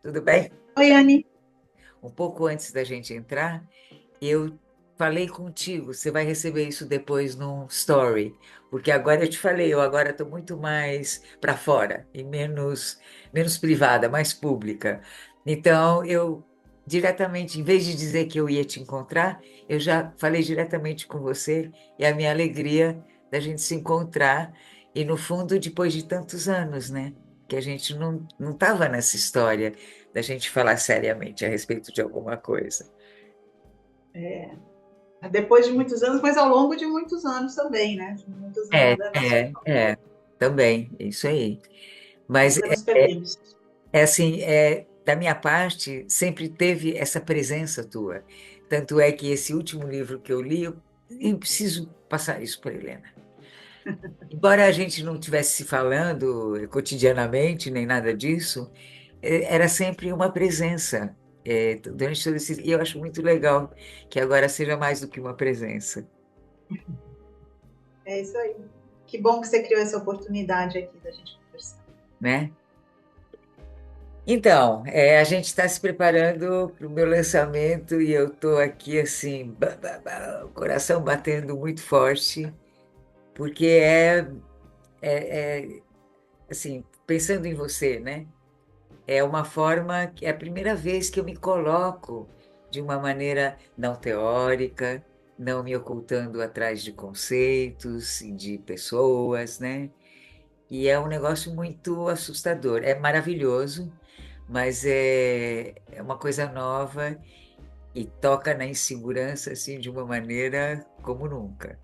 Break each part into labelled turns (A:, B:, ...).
A: Tudo bem?
B: Oi, Anne.
A: Um pouco antes da gente entrar, eu falei contigo, você vai receber isso depois num story, porque agora eu te falei, eu agora estou muito mais para fora e menos privada, mais pública. Então, eu diretamente, em vez de dizer que eu ia te encontrar, eu já falei diretamente com você e a minha alegria da gente se encontrar e, no fundo, depois de tantos anos, né? Que a gente não estava nessa história da gente falar seriamente a respeito de alguma coisa,
B: É, depois de muitos anos, mas ao longo de muitos anos também, né? De muitos
A: É,
B: anos da nossa
A: é,
B: história.
A: é, também, isso aí. Mas
B: Nunca nos perdemos.
A: é assim, da minha parte, sempre teve essa presença tua. Tanto é que esse último livro que eu li, eu preciso passar isso para Helena. Embora a gente não estivesse se falando cotidianamente, nem nada disso, era sempre uma presença. Durante todo esse... E eu acho muito legal que agora seja mais do que uma presença,
B: É isso aí. Que bom que você criou essa oportunidade aqui da gente conversar.
A: né? Então, a gente está se preparando para o meu lançamento e eu estou aqui assim, o coração batendo muito forte, porque é, assim, pensando em você, né? É uma forma, é a primeira vez que eu me coloco de uma maneira não teórica, não me ocultando atrás de conceitos e de pessoas, né? E é um negócio muito assustador. É maravilhoso, mas é uma coisa nova e toca na insegurança assim de uma maneira como nunca.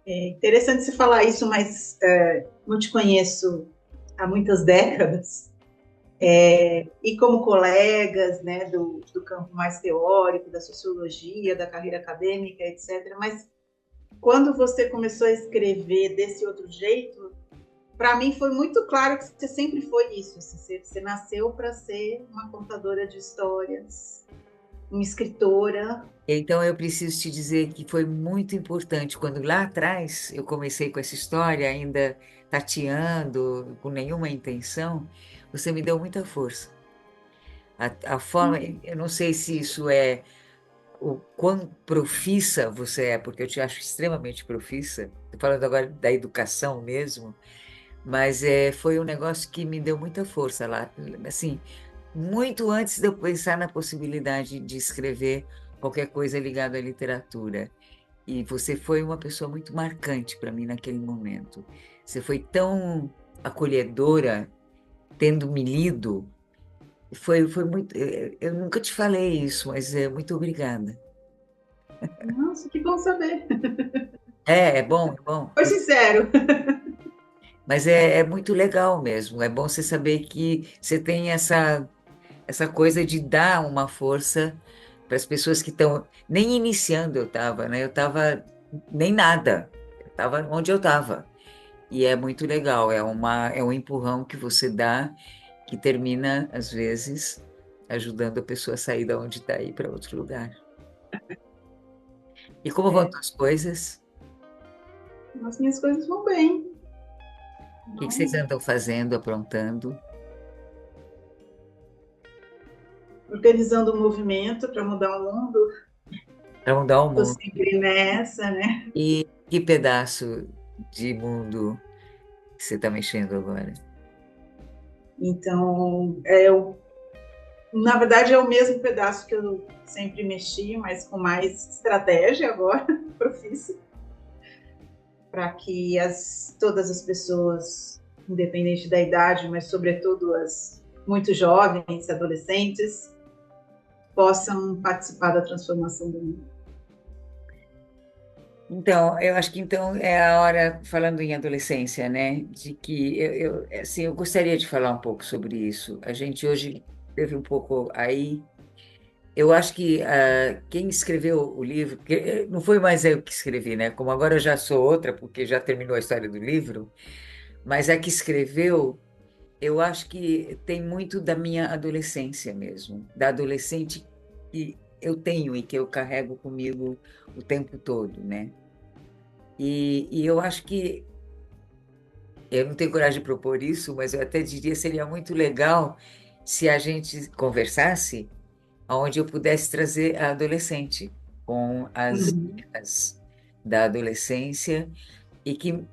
B: É interessante você falar isso, mas não te conheço há muitas décadas. E como colegas, né, do campo mais teórico, da sociologia, da carreira acadêmica, etc. Mas quando você começou a escrever desse outro jeito, para mim foi muito claro que você sempre foi isso. Assim, você nasceu para ser uma contadora de histórias, uma escritora.
A: Então eu preciso te dizer que foi muito importante quando lá atrás eu comecei com essa história, ainda tateando, com nenhuma intenção, você me deu muita força. A forma, eu não sei se isso é o quão profissa você é, porque eu te acho extremamente profissa. Estou falando agora da educação mesmo, mas foi um negócio que me deu muita força lá, assim, muito antes de eu pensar na possibilidade de escrever qualquer coisa ligada à literatura. E você foi uma pessoa muito marcante para mim naquele momento. Você foi tão acolhedora, tendo me lido. Foi muito. Eu nunca te falei isso, mas muito obrigada.
B: Nossa, que bom saber.
A: É bom, é bom.
B: Foi sincero.
A: Mas é muito legal mesmo. É bom você saber que você tem essa coisa de dar uma força para as pessoas que estão. Nem iniciando eu estava, né? Eu estava nem nada. Eu estava onde eu estava. E é muito legal. É um empurrão que você dá que termina, às vezes, ajudando a pessoa a sair da onde está e ir para outro lugar. E como vão
B: É,
A: as coisas?
B: as minhas coisas vão bem.
A: O que vocês
B: Vão
A: andam fazendo, aprontando
B: organizando um movimento para mudar o mundo.
A: para mudar o
B: Estou
A: mundo?
B: sempre nessa, né?
A: E que pedaço de mundo você está mexendo agora?
B: Então, na verdade, é o mesmo pedaço que eu sempre mexi, mas com mais estratégia agora, profissa, para que todas as pessoas, independente da idade, mas sobretudo as muito jovens, adolescentes, possam participar da transformação do mundo.
A: Então, eu acho que então é a hora, falando em adolescência, né, de que assim, eu gostaria de falar um pouco sobre isso. A gente hoje teve um pouco aí. Eu acho que quem escreveu o livro, porque não foi mais eu que escrevi, né? Como agora eu já sou outra, porque já terminou a história do livro, mas a que escreveu, eu acho que tem muito da minha adolescência mesmo, da adolescente que eu tenho e que eu carrego comigo o tempo todo, né? E eu acho que Eu não tenho coragem de propor isso, mas eu até diria seria muito legal se a gente conversasse onde eu pudesse trazer a adolescente com as
B: Uhum.
A: ideias da adolescência e que,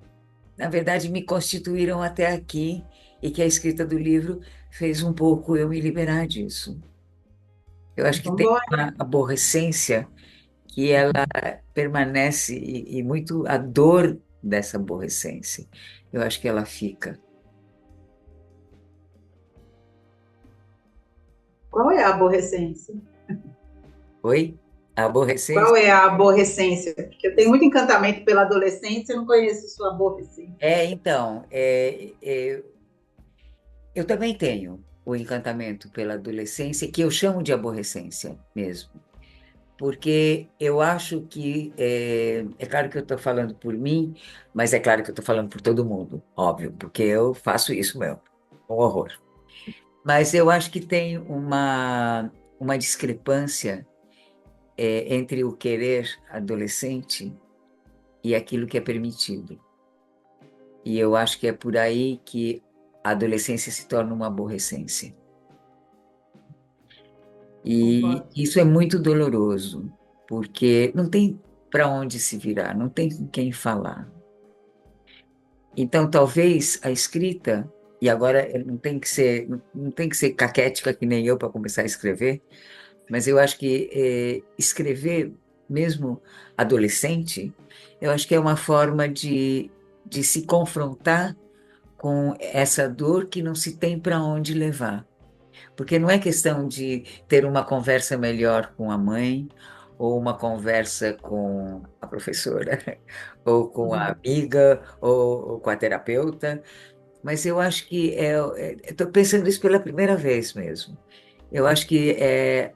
A: na verdade, me constituíram até aqui e que a escrita do livro fez um pouco eu me liberar disso. Eu acho que
B: Vamos
A: tem
B: embora.
A: uma aborrecência que ela permanece e muito a dor dessa aborrecência. Eu acho que ela fica.
B: Qual é a aborrecência?
A: Oi? A
B: Qual
A: aborrecência?
B: é a aborrecência? Porque eu tenho muito encantamento pela adolescência, eu não conheço sua aborrecência.
A: Eu também tenho o encantamento pela adolescência, que eu chamo de aborrecência mesmo, porque eu acho que, é claro que eu estou falando por mim, mas é claro que eu estou falando por todo mundo, óbvio, porque eu faço isso mesmo, um horror. Mas eu acho que tem uma discrepância, entre o querer adolescente e aquilo que é permitido. E eu acho que é por aí que a adolescência se torna uma aborrecência. E
B: Concordo.
A: isso é muito doloroso, porque não tem para onde se virar, não tem com quem falar. Então, talvez a escrita, e agora não tem que ser, não tem que ser caquética que nem eu para começar a escrever, mas eu acho que escrever, mesmo adolescente, eu acho que é uma forma de se confrontar com essa dor que não se tem para onde levar. Porque não é questão de ter uma conversa melhor com a mãe, ou uma conversa com a professora, ou com a
B: Uhum.
A: amiga, ou com a terapeuta, mas eu acho que estou pensando isso pela primeira vez mesmo. Eu acho que é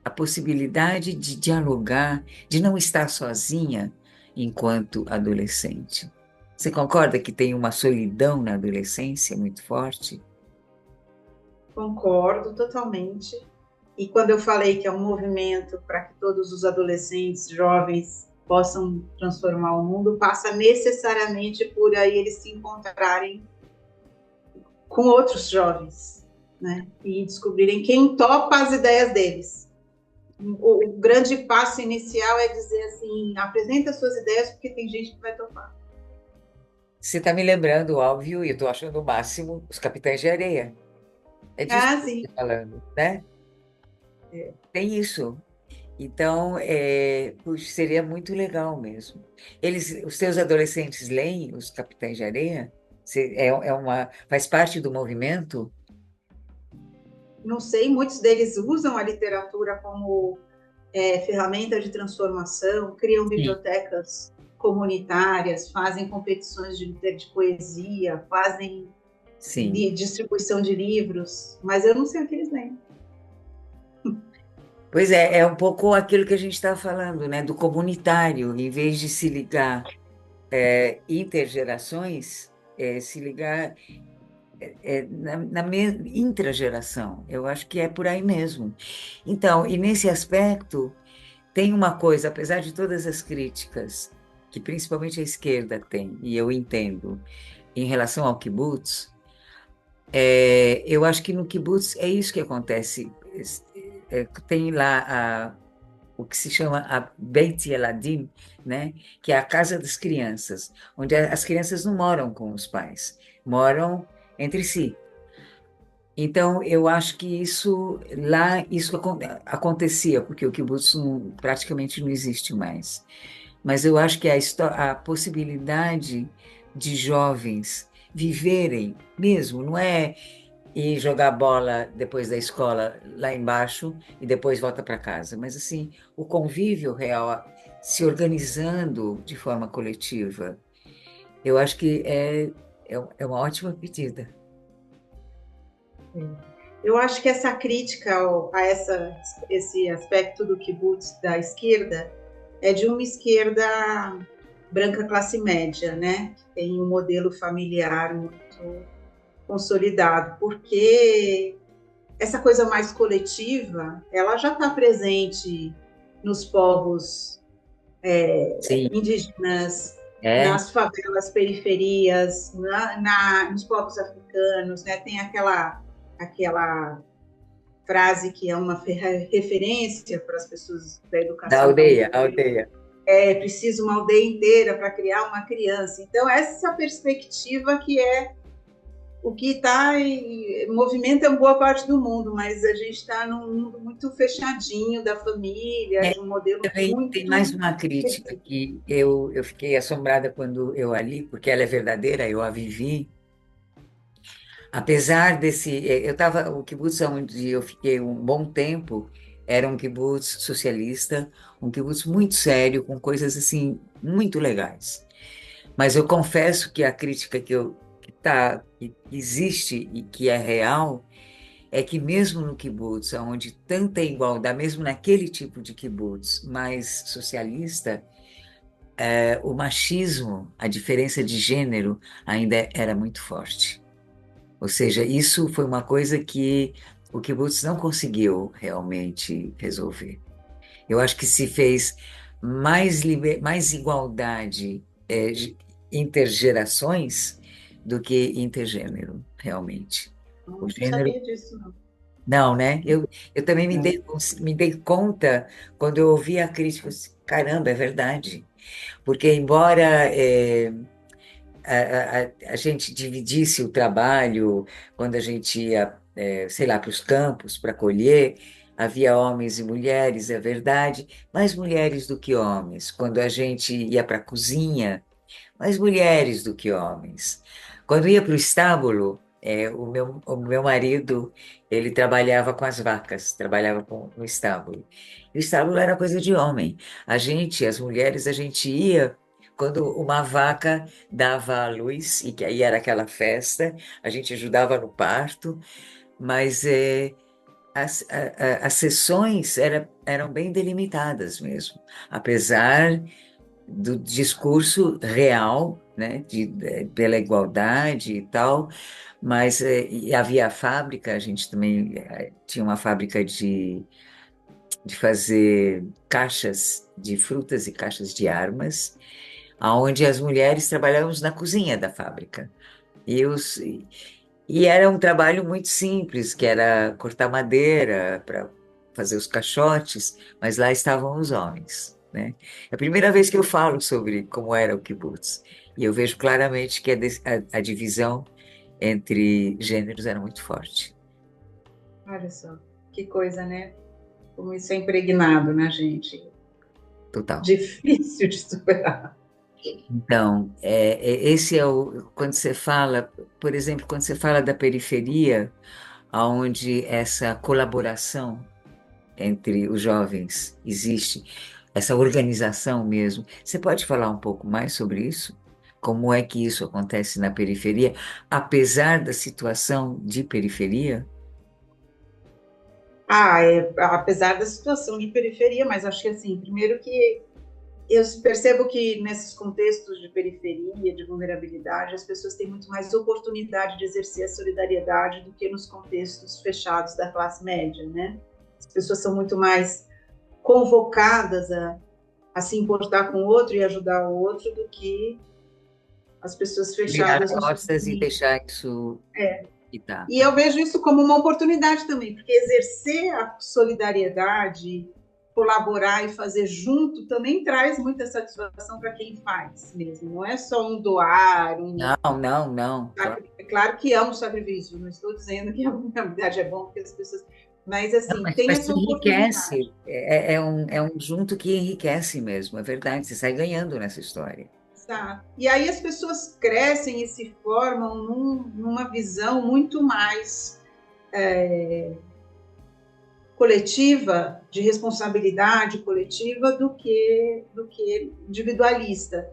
A: a possibilidade de dialogar, de não estar sozinha enquanto adolescente. Você concorda que tem uma solidão na adolescência muito forte?
B: Concordo totalmente. E quando eu falei que é um movimento para que todos os adolescentes, jovens, possam transformar o mundo, passa necessariamente por aí eles se encontrarem com outros jovens, né? E descobrirem quem topa as ideias deles. O grande passo inicial é dizer assim: apresenta suas ideias, porque tem gente que vai topar.
A: Você está me lembrando, óbvio, e eu estou achando o máximo, os Capitães de Areia. É disso
B: Ah,
A: que eu
B: sim.
A: estou falando, né? Tem isso. Então, puxa, seria muito legal mesmo. Os seus adolescentes leem os Capitães de Areia? Faz parte do movimento?
B: Não sei, muitos deles usam a literatura como ferramenta de transformação, criam
A: Sim.
B: bibliotecas comunitárias, fazem competições de poesia, fazem
A: Sim.
B: distribuição de livros, mas eu não sei o que eles leem.
A: Pois é, é um pouco aquilo que a gente está falando, né? Do comunitário, em vez de se ligar intergerações, se ligar intrageração. Eu acho que é por aí mesmo. Então, e nesse aspecto, tem uma coisa, apesar de todas as críticas, que principalmente a esquerda tem, e eu entendo, em relação ao kibbutz, eu acho que no kibbutz é isso que acontece. Tem lá o que se chama a Beit Yeladim, né? Que é a casa das crianças, onde as crianças não moram com os pais, moram entre si. Então, eu acho que isso acontecia, porque o kibbutz praticamente não existe mais. Mas eu acho que a possibilidade de jovens viverem mesmo, não é ir jogar bola depois da escola lá embaixo e depois volta para casa, mas assim, o convívio real, se organizando de forma coletiva, eu acho que é uma ótima pedida.
B: Eu acho que essa crítica esse aspecto do kibbutz da esquerda é de uma esquerda branca classe média, né? Que tem um modelo familiar muito consolidado, porque essa coisa mais coletiva, ela já está presente nos povos
A: Sim,
B: indígenas,
A: É,
B: nas favelas, periferias, nos povos africanos, né? Tem aquela frase que é uma referência para as pessoas da
A: da
B: educação
A: aldeia,
B: também.
A: aldeia.
B: É preciso uma aldeia inteira para criar uma criança. Então, essa perspectiva que é o que está em movimenta boa parte do mundo, mas a gente está num mundo muito fechadinho da família,
A: É,
B: de um modelo
A: também tem mais
B: muito
A: uma crítica que eu fiquei assombrada quando eu a li, porque ela é verdadeira, eu a vivi. Apesar desse, eu estava, o kibutz onde eu fiquei um bom tempo era um kibutz socialista, um kibutz muito sério, com coisas assim muito legais. Mas eu confesso que a crítica que existe e que é real é que mesmo no kibutz, onde tanta igualdade, mesmo naquele tipo de kibutz mais socialista, o machismo, a diferença de gênero ainda era muito forte. Ou seja, isso foi uma coisa que o kibbutz não conseguiu realmente resolver. Eu acho que se fez mais igualdade intergerações do que intergênero, realmente. O
B: não
A: gênero,
B: sabia disso, não.
A: não, né? Eu também
B: Não.
A: me dei conta quando eu ouvi a crítica, eu disse, caramba, é verdade. Porque embora a gente dividisse o trabalho quando a gente ia, sei lá, para os campos para colher, havia homens e mulheres, é verdade, mais mulheres do que homens. Quando a gente ia para a cozinha, mais mulheres do que homens. Quando ia para o estábulo, o meu marido, ele trabalhava com as vacas, trabalhava no estábulo. E o estábulo era coisa de homem. A gente, as mulheres, a gente ia quando uma vaca dava à luz, e que aí era aquela festa, a gente ajudava no parto, mas as sessões eram bem delimitadas mesmo, apesar do discurso real, né, pela igualdade e tal, mas e havia a fábrica, a gente também tinha uma fábrica de fazer caixas de frutas e caixas de armas, onde as mulheres trabalhávamos na cozinha da fábrica. E, os, e era um trabalho muito simples, que era cortar madeira para fazer os caixotes, mas lá estavam os homens, né? É a primeira vez que eu falo sobre como era o kibbutz, e eu vejo claramente que a divisão entre gêneros era muito forte,
B: Olha só, que coisa, né? Como isso é impregnado na gente.
A: total.
B: Difícil de superar.
A: Então, esse é quando você fala, por exemplo, quando você fala da periferia, onde essa colaboração entre os jovens existe, essa organização mesmo. Você pode falar um pouco mais sobre isso? Como é que isso acontece na periferia, apesar da situação de periferia?
B: Apesar da situação de periferia, mas acho que assim, primeiro que eu percebo que nesses contextos de periferia, de vulnerabilidade, as pessoas têm muito mais oportunidade de exercer a solidariedade do que nos contextos fechados da classe média, né? As pessoas são muito mais convocadas a se importar com o outro e ajudar o outro do que as pessoas
A: Virar
B: fechadas no seu
A: costas e
B: nicho.
A: deixar isso quitar.
B: E eu vejo isso como uma oportunidade também, porque exercer a solidariedade, colaborar e fazer junto também traz muita satisfação para quem faz mesmo. Não é só um doar,
A: Não, não, não. Claro.
B: é claro que é um sacrifício. Não estou dizendo que a vulnerabilidade é bom porque as pessoas, mas
A: Não,
B: assim tem
A: mas
B: essa oportunidade.
A: enriquece. É um junto que enriquece mesmo, é verdade. Você sai ganhando nessa história.
B: Tá? E aí as pessoas crescem e se formam numa visão muito mais coletiva, de responsabilidade coletiva, do que individualista.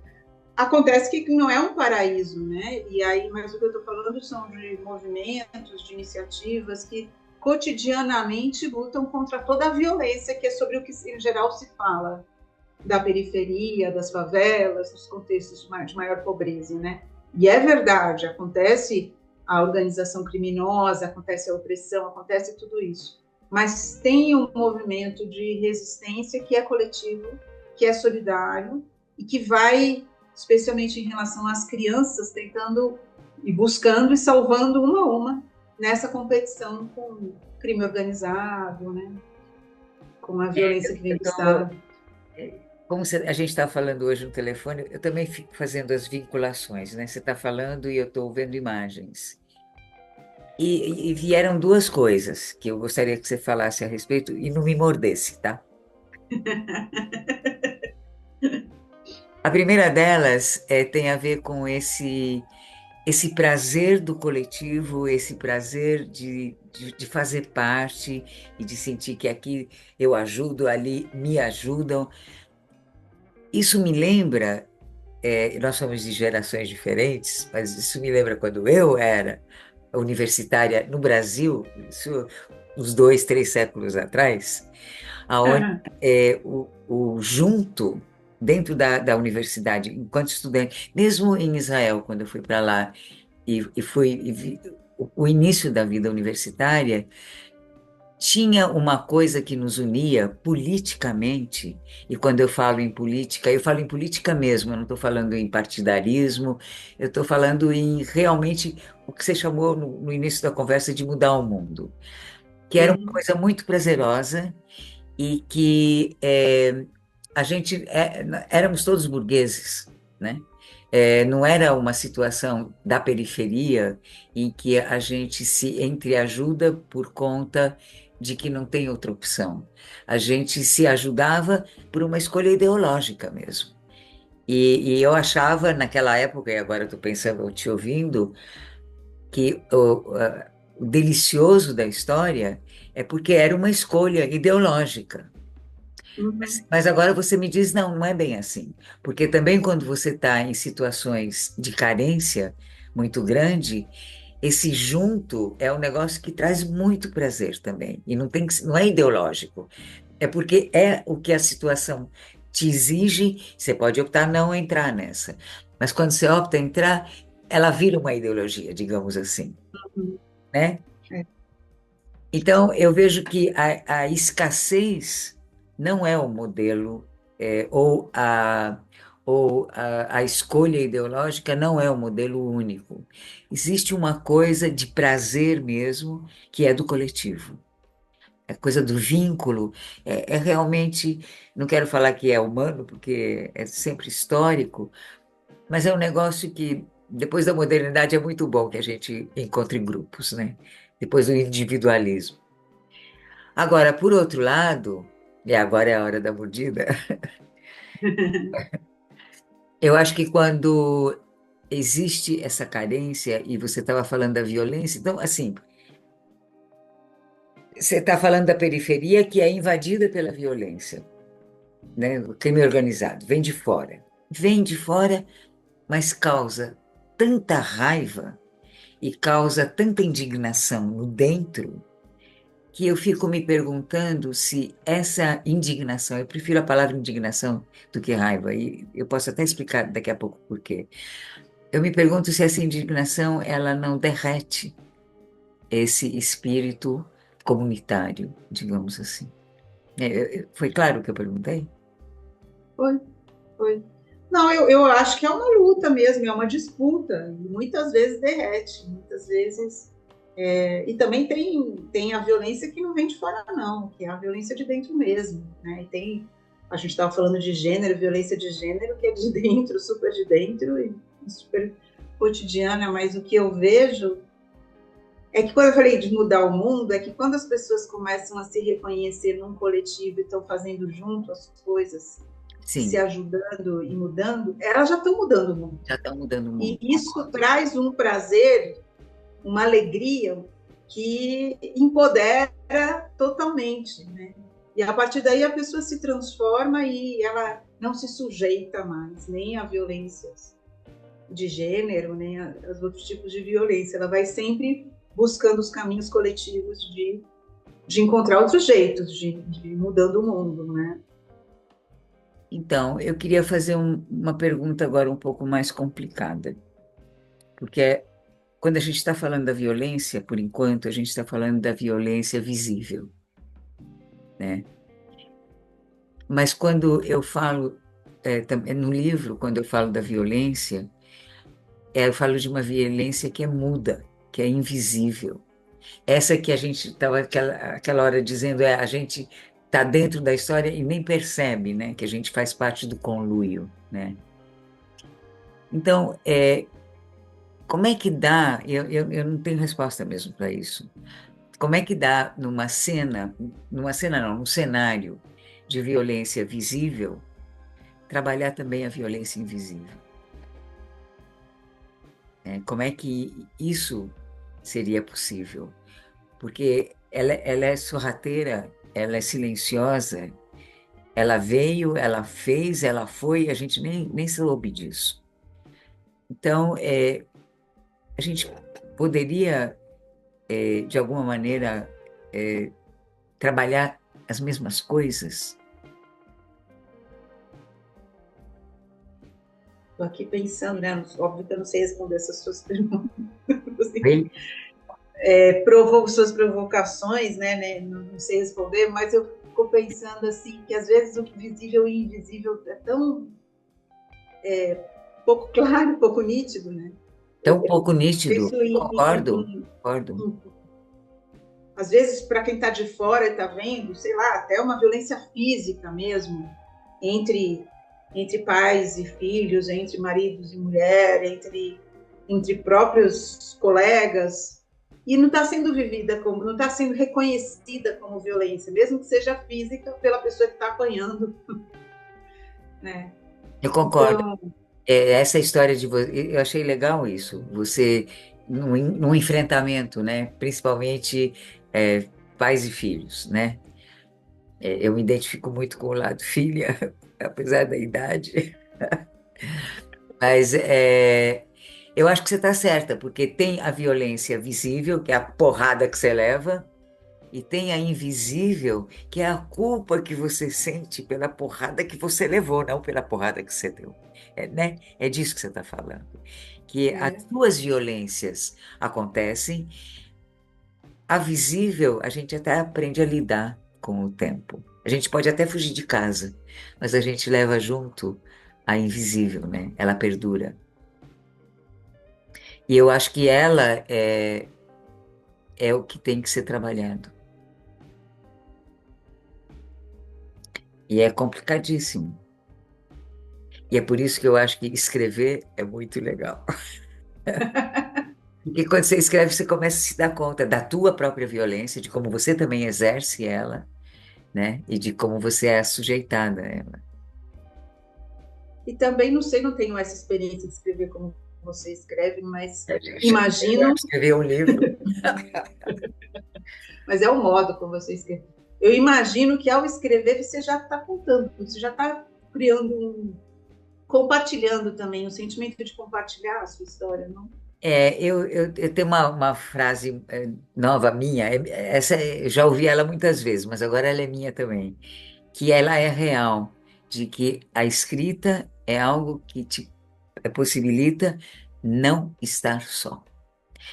B: Acontece que não é um paraíso, né? E aí, mas o que eu estou falando são de movimentos, de iniciativas que cotidianamente lutam contra toda a violência, que é sobre o que em geral se fala da periferia, das favelas, dos contextos de maior pobreza, né? E é verdade, acontece a organização criminosa, acontece a opressão, acontece tudo isso. Mas tem um movimento de resistência que é coletivo, que é solidário e que vai especialmente em relação às crianças, tentando e buscando e salvando uma a uma nessa competição com o crime organizado, né? Com a violência que vem
A: Eu
B: do
A: tô,
B: Estado.
A: como a gente está falando hoje no telefone, eu também fico fazendo as vinculações, né? Você está falando e eu estou vendo imagens. E vieram duas coisas que eu gostaria que você falasse a respeito e não me mordesse, tá? A primeira delas tem a ver com esse prazer do coletivo, esse prazer de fazer parte e de sentir que aqui eu ajudo, ali me ajudam. Isso me lembra, nós somos de gerações diferentes, mas isso me lembra quando eu era universitária no Brasil, isso uns 2, 3 séculos atrás, aonde
B: Aham,
A: o junto dentro da universidade, enquanto estudante, mesmo em Israel, quando eu fui para lá e fui e vi o início da vida universitária, tinha uma coisa que nos unia politicamente, e quando eu falo em política mesmo, eu não estou falando em partidarismo, eu estou falando em realmente o que você chamou no início da conversa de mudar o mundo, que era uma
B: sim.
A: coisa muito prazerosa e que a gente éramos todos burgueses, né? Não era uma situação da periferia em que a gente se entreajuda por conta de que não tem outra opção. A gente se ajudava por uma escolha ideológica mesmo. E eu achava naquela época, e agora estou pensando, te ouvindo, que o delicioso da história é porque era uma escolha ideológica.
B: Uhum,
A: Mas agora você me diz, não, não é bem assim. Porque também quando você está em situações de carência muito grande, esse junto é um negócio que traz muito prazer também. E não tem não é ideológico. É porque é o que a situação te exige, você pode optar não entrar nessa. Mas quando você opta entrar, ela vira uma ideologia, digamos assim,
B: uhum,
A: né?
B: é.
A: Então, eu vejo que a escassez não é o modelo, ou a escolha ideológica não é o modelo único. Existe uma coisa de prazer mesmo, que é do coletivo. A coisa do vínculo é realmente, não quero falar que é humano, porque é sempre histórico, mas é um negócio que, depois da modernidade, é muito bom que a gente encontre grupos, né? Depois do individualismo. Agora, por outro lado, e agora é a hora da mordida, eu acho que quando existe essa carência, e você estava falando da violência, então, assim, você está falando da periferia que é invadida pela violência, né? O crime organizado, vem de fora. Vem de fora, mas causa tanta raiva e causa tanta indignação no dentro que eu fico me perguntando se essa indignação, eu prefiro a palavra indignação do que raiva, e eu posso até explicar daqui a pouco por quê. Eu me pergunto se essa indignação ela não derrete esse espírito comunitário, digamos assim. Foi claro o que eu perguntei?
B: Foi, foi. Não, eu acho que é uma luta mesmo, é uma disputa. E muitas vezes derrete, muitas vezes. E também tem a violência que não vem de fora, não, que é a violência de dentro mesmo. Né? E tem, a gente estava falando de gênero, violência de gênero, que é de dentro, super de dentro e super cotidiana, mas o que eu vejo é que quando eu falei de mudar o mundo, é que quando as pessoas começam a se reconhecer num coletivo e estão fazendo junto as coisas, se
A: Sim,
B: ajudando e mudando, elas já estão mudando o mundo.
A: já está mudando o
B: E
A: mundo.
B: isso traz um prazer, uma alegria que empodera totalmente, né? E a partir daí a pessoa se transforma e ela não se sujeita mais nem a violências de gênero, nem a outros tipos de violência. Ela vai sempre buscando os caminhos coletivos de encontrar outros jeitos de mudando o mundo, né?
A: Então, eu queria fazer uma pergunta agora um pouco mais complicada, porque quando a gente está falando da violência, por enquanto, a gente está falando da violência visível, né? Mas quando eu falo no livro, quando eu falo da violência, eu falo de uma violência que é muda, que é invisível. Essa que a gente estava aquela hora dizendo a gente está dentro da história e nem percebe, né, que a gente faz parte do conluio, né? Então, como é que dá? Eu não tenho resposta mesmo para isso. Como é que dá numa cena não, num cenário de violência visível, trabalhar também a violência invisível? Né? Como é que isso seria possível? Porque ela é sorrateira, ela é silenciosa, ela veio, ela fez, ela foi, a gente nem soube disso. Então, a gente poderia, de alguma maneira, trabalhar as mesmas coisas.
B: Estou aqui pensando, né? Óbvio que eu não sei responder essas suas perguntas.
A: Bem,
B: Suas provocações, né? Não sei responder, mas eu fico pensando assim que às vezes o visível e invisível é tão pouco claro, pouco nítido, né?
A: tão pouco
B: Penso
A: nítido, concordo, concordo.
B: em às vezes para quem está de fora e está vendo, sei lá, até uma violência física mesmo entre pais e filhos, entre maridos e mulher, entre próprios colegas, e não está sendo vivida como, não está sendo reconhecida como violência, mesmo que seja física pela pessoa que está apanhando, né?
A: Eu concordo.
B: Então,
A: Essa história de você, eu achei legal isso. Você, num enfrentamento, né? Principalmente pais e filhos, né? Eu me identifico muito com o lado filha, apesar da idade. Mas eu acho que você está certa, porque tem a violência visível, que é a porrada que você leva, e tem a invisível, que é a culpa que você sente pela porrada que você levou, não pela porrada que você deu. Né? É disso que você está falando. Que as
B: é,
A: duas violências acontecem, a visível a gente até aprende a lidar com o tempo. A gente pode até fugir de casa, mas a gente leva junto a invisível, né? Ela perdura. E eu acho que ela é o que tem que ser trabalhado. E é complicadíssimo. E é por isso que eu acho que escrever é muito legal. Porque quando você escreve, você começa a se dar conta da tua própria violência, de como você também exerce ela, né? E de como você é sujeitada a ela.
B: e também não sei, não tenho essa experiência de escrever como você escreve, mas
A: A gente já
B: imagino,
A: escreveu um livro.
B: mas é o modo como você escreve. Eu imagino que ao escrever você já está contando, você já está criando compartilhando também, o sentimento de compartilhar a sua história, não?
A: Eu tenho uma frase nova minha, eu já ouvi ela muitas vezes, mas agora ela é minha também, que ela é real, de que a escrita é algo que te possibilita não estar só.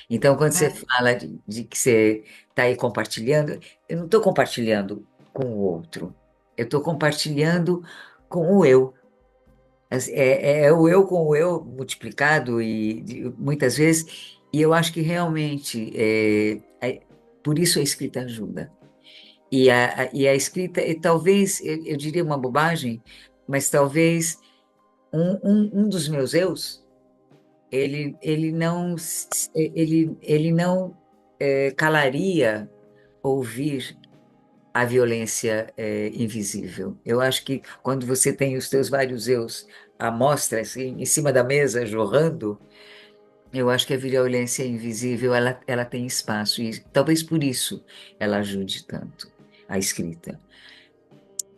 A: Então, quando você
B: É,
A: fala de que você está aí compartilhando, eu não estou compartilhando com o outro, eu estou compartilhando com o eu. É o eu com o eu multiplicado e muitas vezes, e eu acho que realmente por isso a escrita ajuda. E a escrita, e talvez, eu diria uma bobagem, mas talvez um dos meus eus, ele não calaria ouvir a violência invisível. Eu acho que quando você tem os teus vários eus à mostra, assim, em cima da mesa, jorrando, eu acho que a violência invisível ela tem espaço e talvez por isso ela ajude tanto a escrita.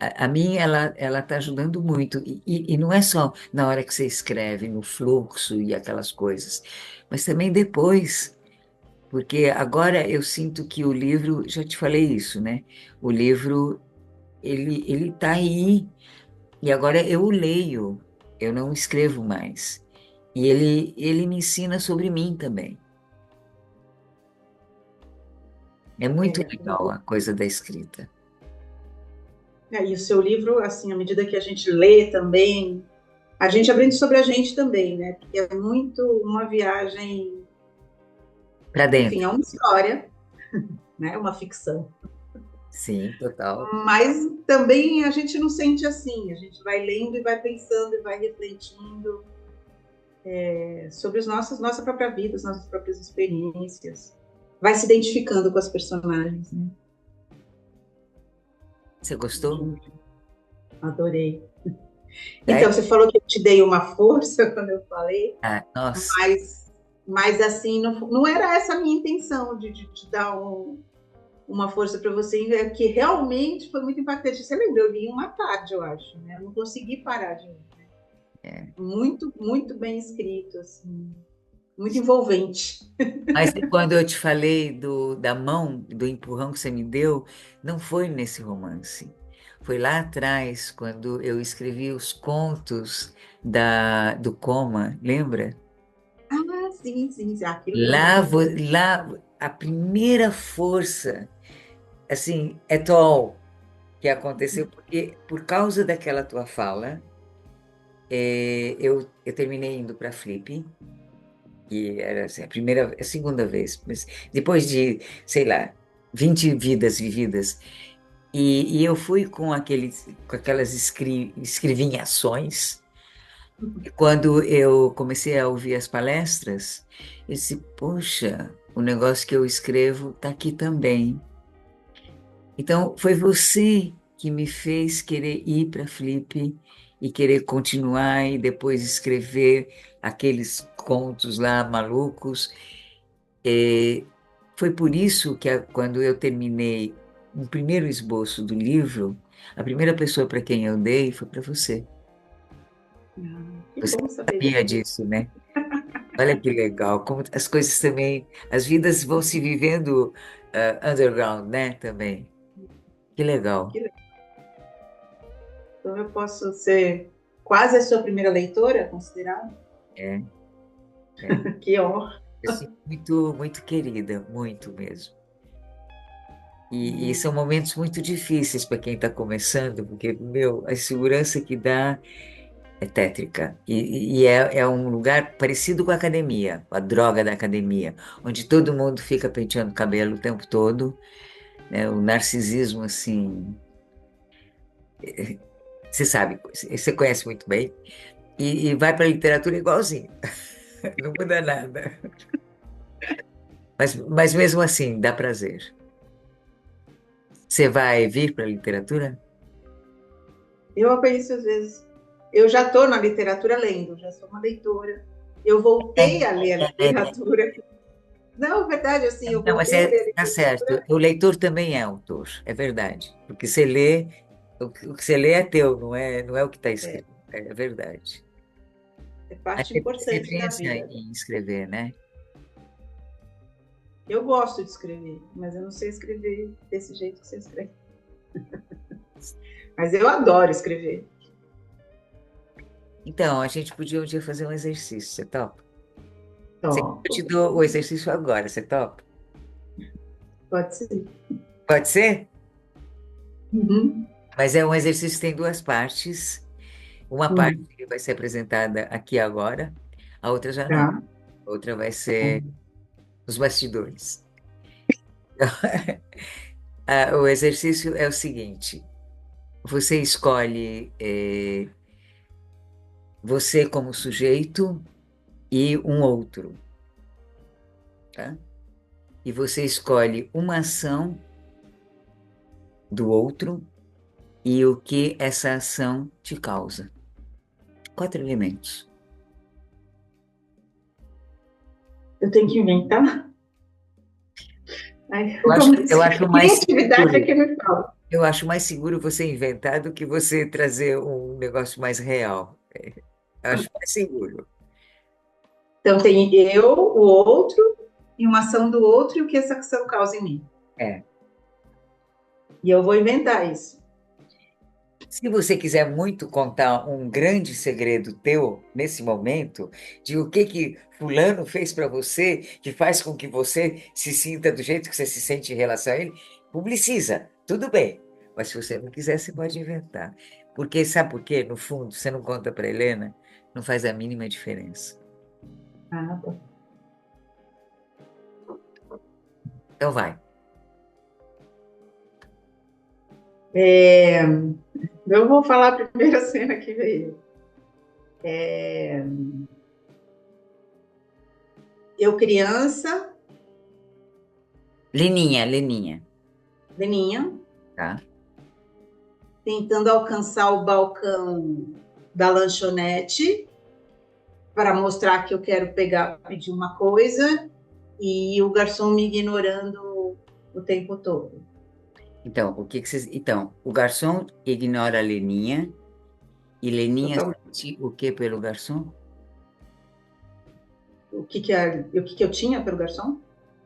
A: A mim, ela está ajudando muito. E não é só na hora que você escreve, no fluxo e aquelas coisas, mas também depois. Porque agora eu sinto que o livro, já te falei isso, né? O livro, ele está aí, e agora eu o leio, eu não escrevo mais. E ele me ensina sobre mim também. É muito
B: é,
A: legal a coisa da escrita.
B: E o seu livro, assim, à medida que a gente lê também, a gente aprende sobre a gente também, né? Porque é muito uma viagem,
A: Para
B: enfim,
A: dentro.
B: é uma história, né? Uma ficção.
A: Sim, total.
B: Mas também a gente não sente assim, a gente vai lendo e vai pensando e vai refletindo sobre nossa própria vida, as nossas próprias experiências, vai se identificando com as personagens, né?
A: Você gostou?
B: Adorei.
A: É?
B: Então, você falou que eu te dei uma força quando eu falei,
A: Ah, nossa,
B: mas assim, não era essa a minha intenção de dar uma força para você, é que realmente foi muito impactante. Você lembra? Eu li em uma tarde, eu acho, né? Eu não consegui parar de ler.
A: é.
B: Muito, muito bem escrito, assim, muito envolvente.
A: Mas quando eu te falei da mão, do empurrão que você me deu, não foi nesse romance. Foi lá atrás, quando eu escrevi os contos do Coma, lembra?
B: Ah, sim, sim, sim. Aquilo foi
A: Lá,
B: muito.
A: lá a primeira força, assim, at all, que aconteceu, porque por causa daquela tua fala, eu terminei indo para Flip, que era assim, a segunda vez, mas depois de, sei lá, 20 vidas vividas, e eu fui com aquelas escrevinhações, e quando eu comecei a ouvir as palestras, eu disse, poxa, o negócio que eu escrevo está aqui também. Então, foi você que me fez querer ir para Flip e querer continuar e depois escrever aqueles contos lá malucos. É, foi por isso que quando eu terminei o primeiro esboço do livro, a primeira pessoa para quem eu dei foi para você.
B: Que
A: Você
B: bom saber
A: sabia
B: disso.
A: disso, né? Olha que legal, como as coisas também, as vidas vão se vivendo underground, né? Também. Que legal.
B: Que legal. Então, eu posso ser quase a sua primeira leitora, considerada?
A: É, é.
B: Que honra.
A: Eu sinto muito, muito querida, muito mesmo. E são momentos muito difíceis para quem está começando, porque, meu, a insegurança que dá é tétrica. E é um lugar parecido com a academia, com a droga da academia, onde todo mundo fica penteando o cabelo o tempo todo, né? O narcisismo, assim, você sabe, você conhece muito bem, e vai para a literatura igualzinho, não muda nada. Mas mesmo assim, dá prazer. Você vai vir para a literatura?
B: Eu a conheço às vezes. Eu já estou na literatura lendo, já sou uma leitora. Eu voltei a ler a literatura. Não, verdade, assim, eu
A: Não, mas
B: voltei a ler a
A: tá certo.
B: literatura.
A: O leitor também é autor, é verdade. Porque você lê, o que você lê é teu, não é o que está
B: É,
A: escrito. É verdade.
B: é
A: Mas
B: parte
A: você
B: importante da
A: pensa
B: vida.
A: em escrever, né?
B: Eu gosto de escrever, mas eu não sei escrever desse jeito que você escreve. Mas eu adoro escrever.
A: Então, a gente podia um dia fazer um exercício, você topa? Eu te
B: Topo.
A: dou o exercício agora, você topa?
B: Pode ser.
A: Pode ser?
B: Uhum.
A: Mas é um exercício que tem duas partes. Uma parte
B: Hum.
A: vai ser apresentada aqui agora, a outra já não.
B: Tá.
A: A outra vai ser os bastidores. O exercício é o seguinte: você escolhe você como sujeito e um outro, tá? E você escolhe uma ação do outro e o que essa ação te causa. Quatro elementos.
B: Eu tenho que inventar? Ai, como
A: Eu
B: diz,
A: acho mais
B: criatividade é
A: seguro.
B: que me fala.
A: Eu acho mais seguro você inventar do que você trazer um negócio mais real. Eu acho mais seguro.
B: Então tem eu, o outro, e uma ação do outro e o que essa ação causa em mim.
A: É.
B: E eu vou inventar isso.
A: Se você quiser muito contar um grande segredo teu nesse momento, de o que fulano fez para você, que faz com que você se sinta do jeito que você se sente em relação a ele, publiciza, tudo bem. Mas se você não quiser, você pode inventar. Porque, sabe por quê? No fundo, você não conta para Helena, não faz a mínima diferença.
B: Ah, tá.
A: Então vai.
B: É, eu vou falar a primeira cena que veio. É, eu criança,
A: Leninha, Leninha,
B: Leninha,
A: tá?
B: tentando alcançar o balcão da lanchonete para mostrar que eu quero pedir uma coisa e o garçom me ignorando o tempo todo.
A: Então, o que que vocês... Então, o garçom ignora a Leninha e Leninha
B: Totalmente.
A: sente o que pelo garçom?
B: O que que eu tinha pelo garçom?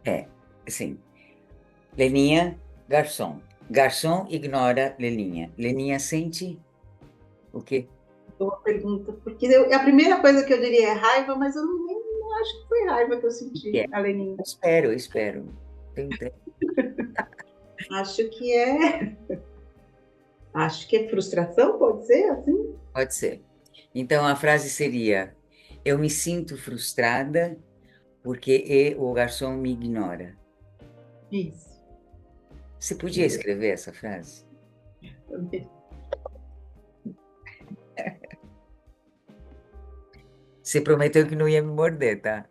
A: É, assim, Leninha, garçom. Garçom ignora Leninha. Leninha sente o quê?
B: Boa pergunta, porque a primeira coisa que eu diria é raiva, mas eu não acho que foi raiva que eu
A: O que
B: senti,
A: é?
B: a Lenin.
A: Eu espero. Tem tempo.
B: Acho que acho que é frustração, pode ser assim?
A: Pode ser. Então, a frase seria: eu me sinto frustrada porque o garçom me ignora.
B: Isso.
A: Você podia escrever essa frase? Você prometeu que não ia me morder, tá?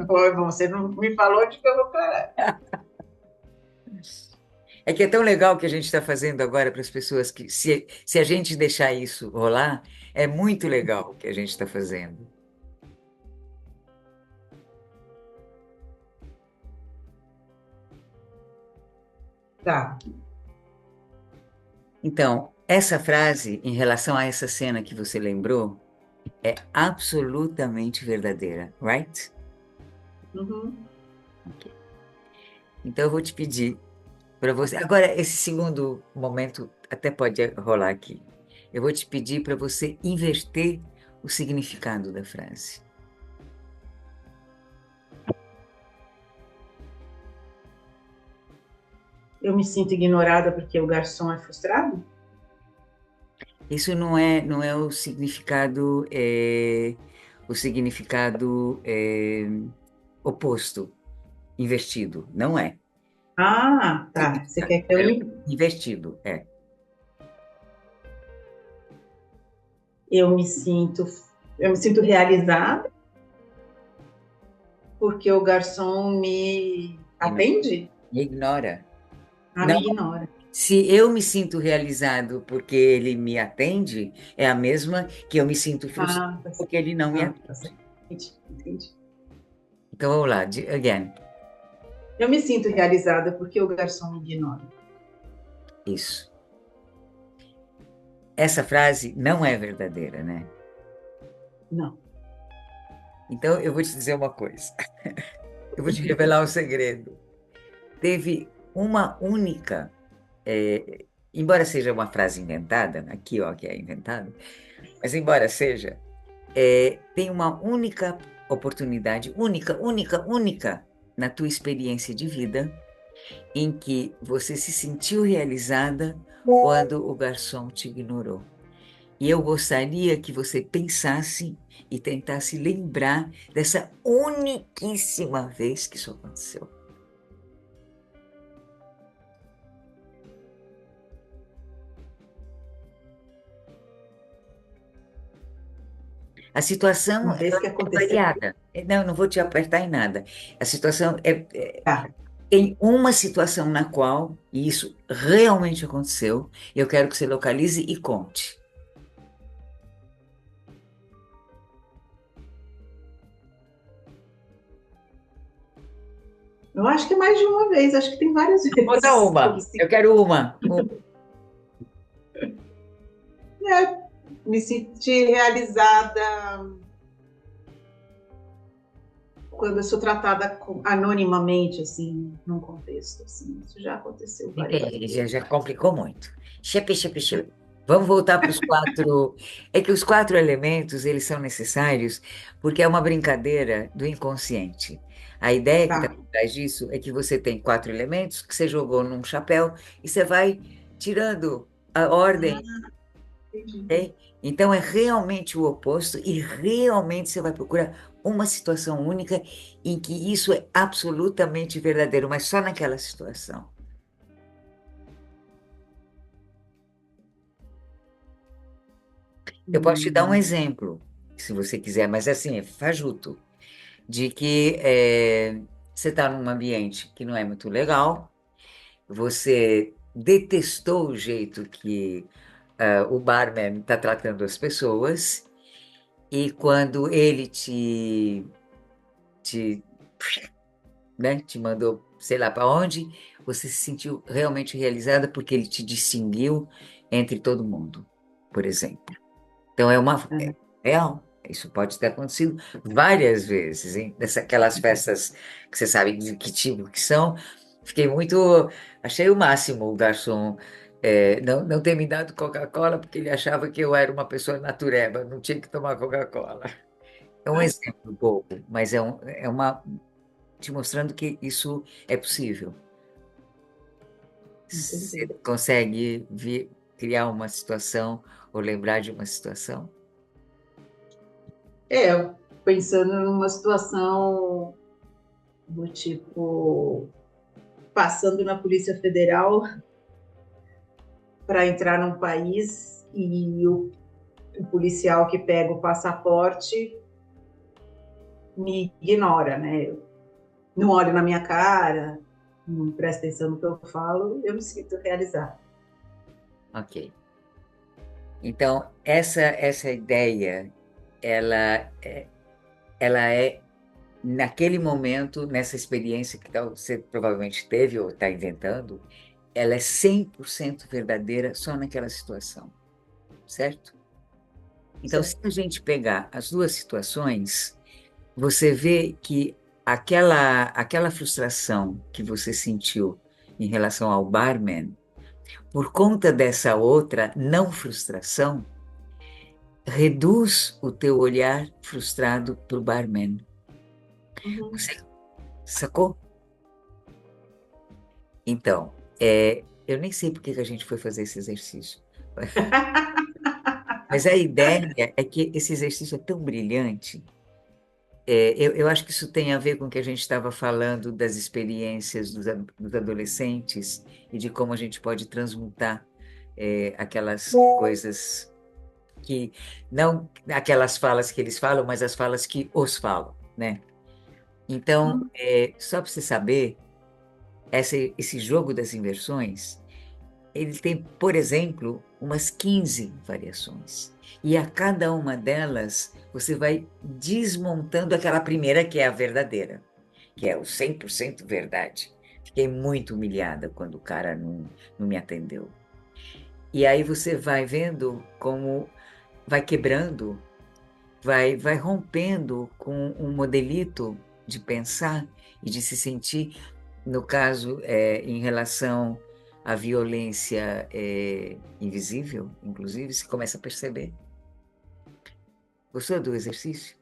B: Foi bom, você não me falou de que eu vou parar.
A: É que é tão legal o que a gente está fazendo agora para as pessoas que, se a gente deixar isso rolar, é muito legal o que a gente está fazendo.
B: Tá.
A: Então, essa frase, em relação a essa cena que você lembrou, é absolutamente verdadeira, right?
B: Uhum.
A: Então, eu vou te pedir para você. Agora, esse segundo momento até pode rolar aqui. Eu vou te pedir para você inverter o significado da frase.
B: Eu me sinto ignorada porque o garçom é frustrado?
A: Isso não é o significado oposto, invertido, não é.
B: Ah, tá. Você quer que
A: Invertido, é.
B: eu me sinto eu me sinto realizada porque o garçom me
A: Igno-
B: atende?
A: Ignora.
B: Ah,
A: Não,
B: me ignora.
A: se eu me sinto realizado porque ele me atende, é a mesma que eu me sinto frustrado
B: Ah, tá certo.
A: porque ele não me
B: Ah, tá
A: atende.
B: certo. Entendi, entendi.
A: Então vamos lá, again.
B: Eu me sinto realizada porque o garçom me ignora.
A: Isso. Essa frase não é verdadeira, né?
B: Não.
A: Então eu vou te dizer uma coisa. Eu vou te revelar um segredo. Teve uma única, embora seja uma frase inventada, aqui ó, que é inventada, mas embora seja, tem uma única oportunidade, única, única, única, na tua experiência de vida, em que você se sentiu realizada quando o garçom te ignorou. E eu gostaria que você pensasse e tentasse lembrar dessa uniquíssima vez que isso aconteceu. A situação
B: Uma vez
A: ela
B: que
A: é
B: aconteceu.
A: variada. Não, não vou te apertar em nada. A situação
B: Tá.
A: tem uma situação na qual isso realmente aconteceu. E eu quero que você localize e conte.
B: Eu acho que é mais de uma vez, acho que tem várias
A: Conta
B: vezes.
A: uma. Eu quero uma.
B: É, me senti realizada quando eu sou tratada anonimamente, assim, num contexto, assim. Isso já aconteceu várias
A: Entendi,
B: vezes.
A: já complicou muito. Chepe, chepe, chepe. Vamos voltar para os quatro. É que os quatro elementos, eles são necessários porque é uma brincadeira do inconsciente. A ideia que está
B: Tá.
A: por trás disso é que você tem quatro elementos que você jogou num chapéu e você vai tirando a ordem,
B: Ah, entendi.
A: ok? Então é realmente o oposto e realmente você vai procurar uma situação única em que isso é absolutamente verdadeiro, mas só naquela situação. Eu posso te dar um
B: Hum,
A: exemplo, se você quiser, mas assim, é fajuto, de que você está num ambiente que não é muito legal, você detestou o jeito que o barman está tratando as pessoas, e quando ele te, né, te mandou, sei lá para onde, você se sentiu realmente realizada porque ele te distinguiu entre todo mundo, por exemplo. Então é
B: é.
A: real. Isso pode ter acontecido várias vezes, hein? Aquelas festas que você sabe de que tipo que são. Fiquei muito. Achei o máximo o garçom não ter me dado Coca-Cola porque ele achava que eu era uma pessoa natureba, não tinha que tomar Coca-Cola. É um
B: Ah,
A: exemplo bobo, mas é uma te mostrando que isso é possível. Você
B: entendi.
A: consegue criar uma situação ou lembrar de uma situação?
B: Pensando numa situação do tipo, passando na Polícia Federal para entrar num país e o policial que pega o passaporte me ignora, né? Não olha na minha cara, não presta atenção no que eu falo, eu me sinto realizada.
A: Ok. Então, essa ideia, ela ela é, naquele momento, nessa experiência que você provavelmente teve ou está inventando, ela é 100% verdadeira só naquela situação, certo? Então, se
B: Certo.
A: a gente pegar as duas situações, você vê que aquela frustração que você sentiu em relação ao barman, por conta dessa outra não frustração, reduz o teu olhar frustrado para o barman.
B: Uhum.
A: Você sacou? Então, eu nem sei por que que a gente foi fazer esse exercício. Mas a ideia é que esse exercício é tão brilhante. Eu acho que isso tem a ver com o que a gente estava falando das experiências dos adolescentes e de como a gente pode transmutar aquelas coisas que, não aquelas falas que eles falam, mas as falas que os falam, né? Então, só para você saber, esse jogo das inversões, ele tem, por exemplo, umas 15 variações. E a cada uma delas, você vai desmontando aquela primeira que é a verdadeira, que é o 100% verdade. Fiquei muito humilhada quando o cara não me atendeu. E aí você vai vendo como vai quebrando, vai rompendo com um modelito de pensar e de se sentir, no caso, em relação à violência invisível, inclusive, se começa a perceber. Gostou do exercício?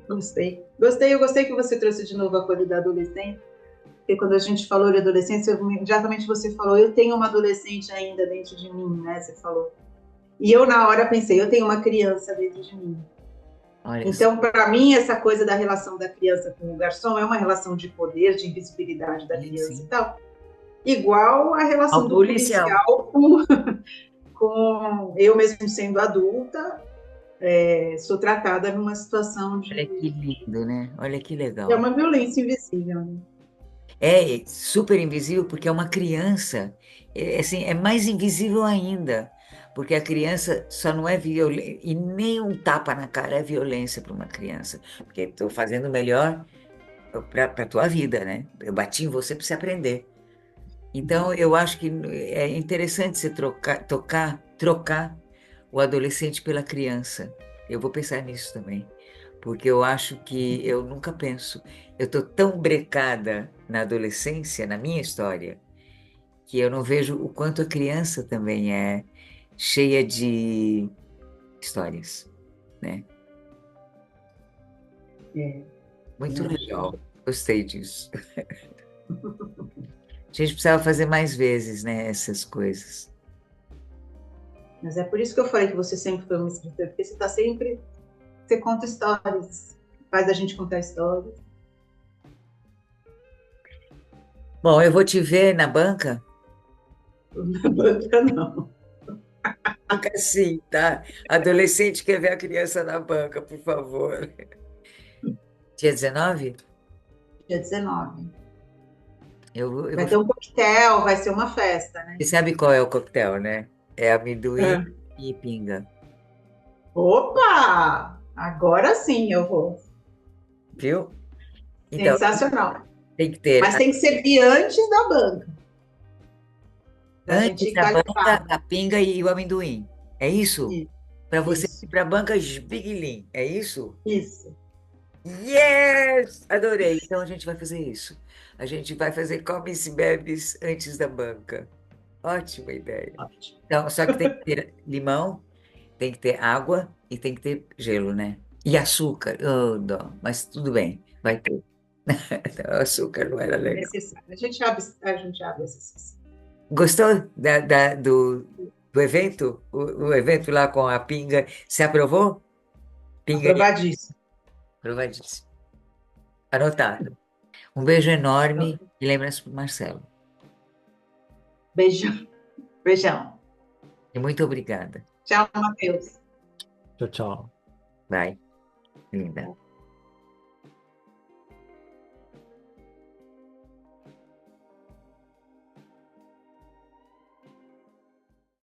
B: Gostei. Gostei, eu gostei que você trouxe de novo a coisa da adolescência, porque quando a gente falou de adolescência, imediatamente você falou, eu tenho uma adolescente ainda dentro de mim, né? Você falou. E eu, na hora, pensei, eu tenho uma criança dentro de mim.
A: Olha só.
B: Então, para mim, essa coisa da relação da criança com o garçom é uma relação de poder, de invisibilidade da
A: Sim,
B: criança e
A: sim.
B: tal, igual a
A: Ao
B: relação do
A: policial.
B: policial com eu mesmo sendo adulta, sou tratada numa situação
A: Olha que
B: de.
A: lindo, né? Olha que
B: É
A: legal.
B: uma violência invisível. Né?
A: É super invisível porque é uma criança. Assim, é mais invisível ainda, porque a criança só não é violência, e nem um tapa na cara é violência para uma criança, porque estou fazendo o melhor para a tua vida, né? Eu bati em você para você aprender. Então, eu acho que é interessante você trocar o adolescente pela criança. Eu vou pensar nisso também, porque eu acho que eu nunca penso. Eu estou tão brecada na adolescência, na minha história, que eu não vejo o quanto a criança também é cheia de histórias, né?
B: É,
A: Muito
B: eu acho.
A: legal. Gostei disso. A gente precisava fazer mais vezes, né, essas coisas.
B: Mas é por isso que eu falei que você sempre foi uma escritora, porque você está sempre, você conta histórias, faz a gente contar histórias.
A: Bom, eu vou te ver na banca.
B: Na banca, não.
A: Banca sim, tá? Adolescente quer ver a criança na banca, por favor. Dia 19?
B: Dia 19.
A: Eu
B: Vai
A: vou...
B: ter um coquetel, vai ser uma festa, né?
A: Você sabe qual é o coquetel, né? É amendoim
B: É.
A: e pinga,
B: Opa! Agora sim eu vou.
A: viu? Então,
B: Sensacional.
A: tem que ter
B: Mas tem que servir antes da banca, para a gente
A: antes
B: ir
A: da banca
B: califado.
A: a pinga e o amendoim. É isso?
B: Isso,
A: Para você ir
B: isso,
A: para a banca Big é isso?
B: isso.
A: Yes! Adorei. Então a gente vai fazer isso. A gente vai fazer comes e bebes antes da banca. Ótima ideia.
B: Ótimo.
A: Então, só que tem que ter limão, tem que ter água e tem que ter gelo, né? E açúcar. Oh, dó. Mas tudo bem, vai ter. Não, açúcar não era
B: É
A: legal.
B: necessário. A gente abre essa sessão.
A: Gostou do evento? O evento lá com a pinga. Se aprovou? Pinga e
B: Aprovadíssimo.
A: aprovadíssimo. Anotado. Um beijo enorme e lembrança para o Marcelo.
B: Beijão. Beijão.
A: E muito obrigada.
B: Tchau, Matheus.
C: Tchau, tchau.
A: Vai, linda.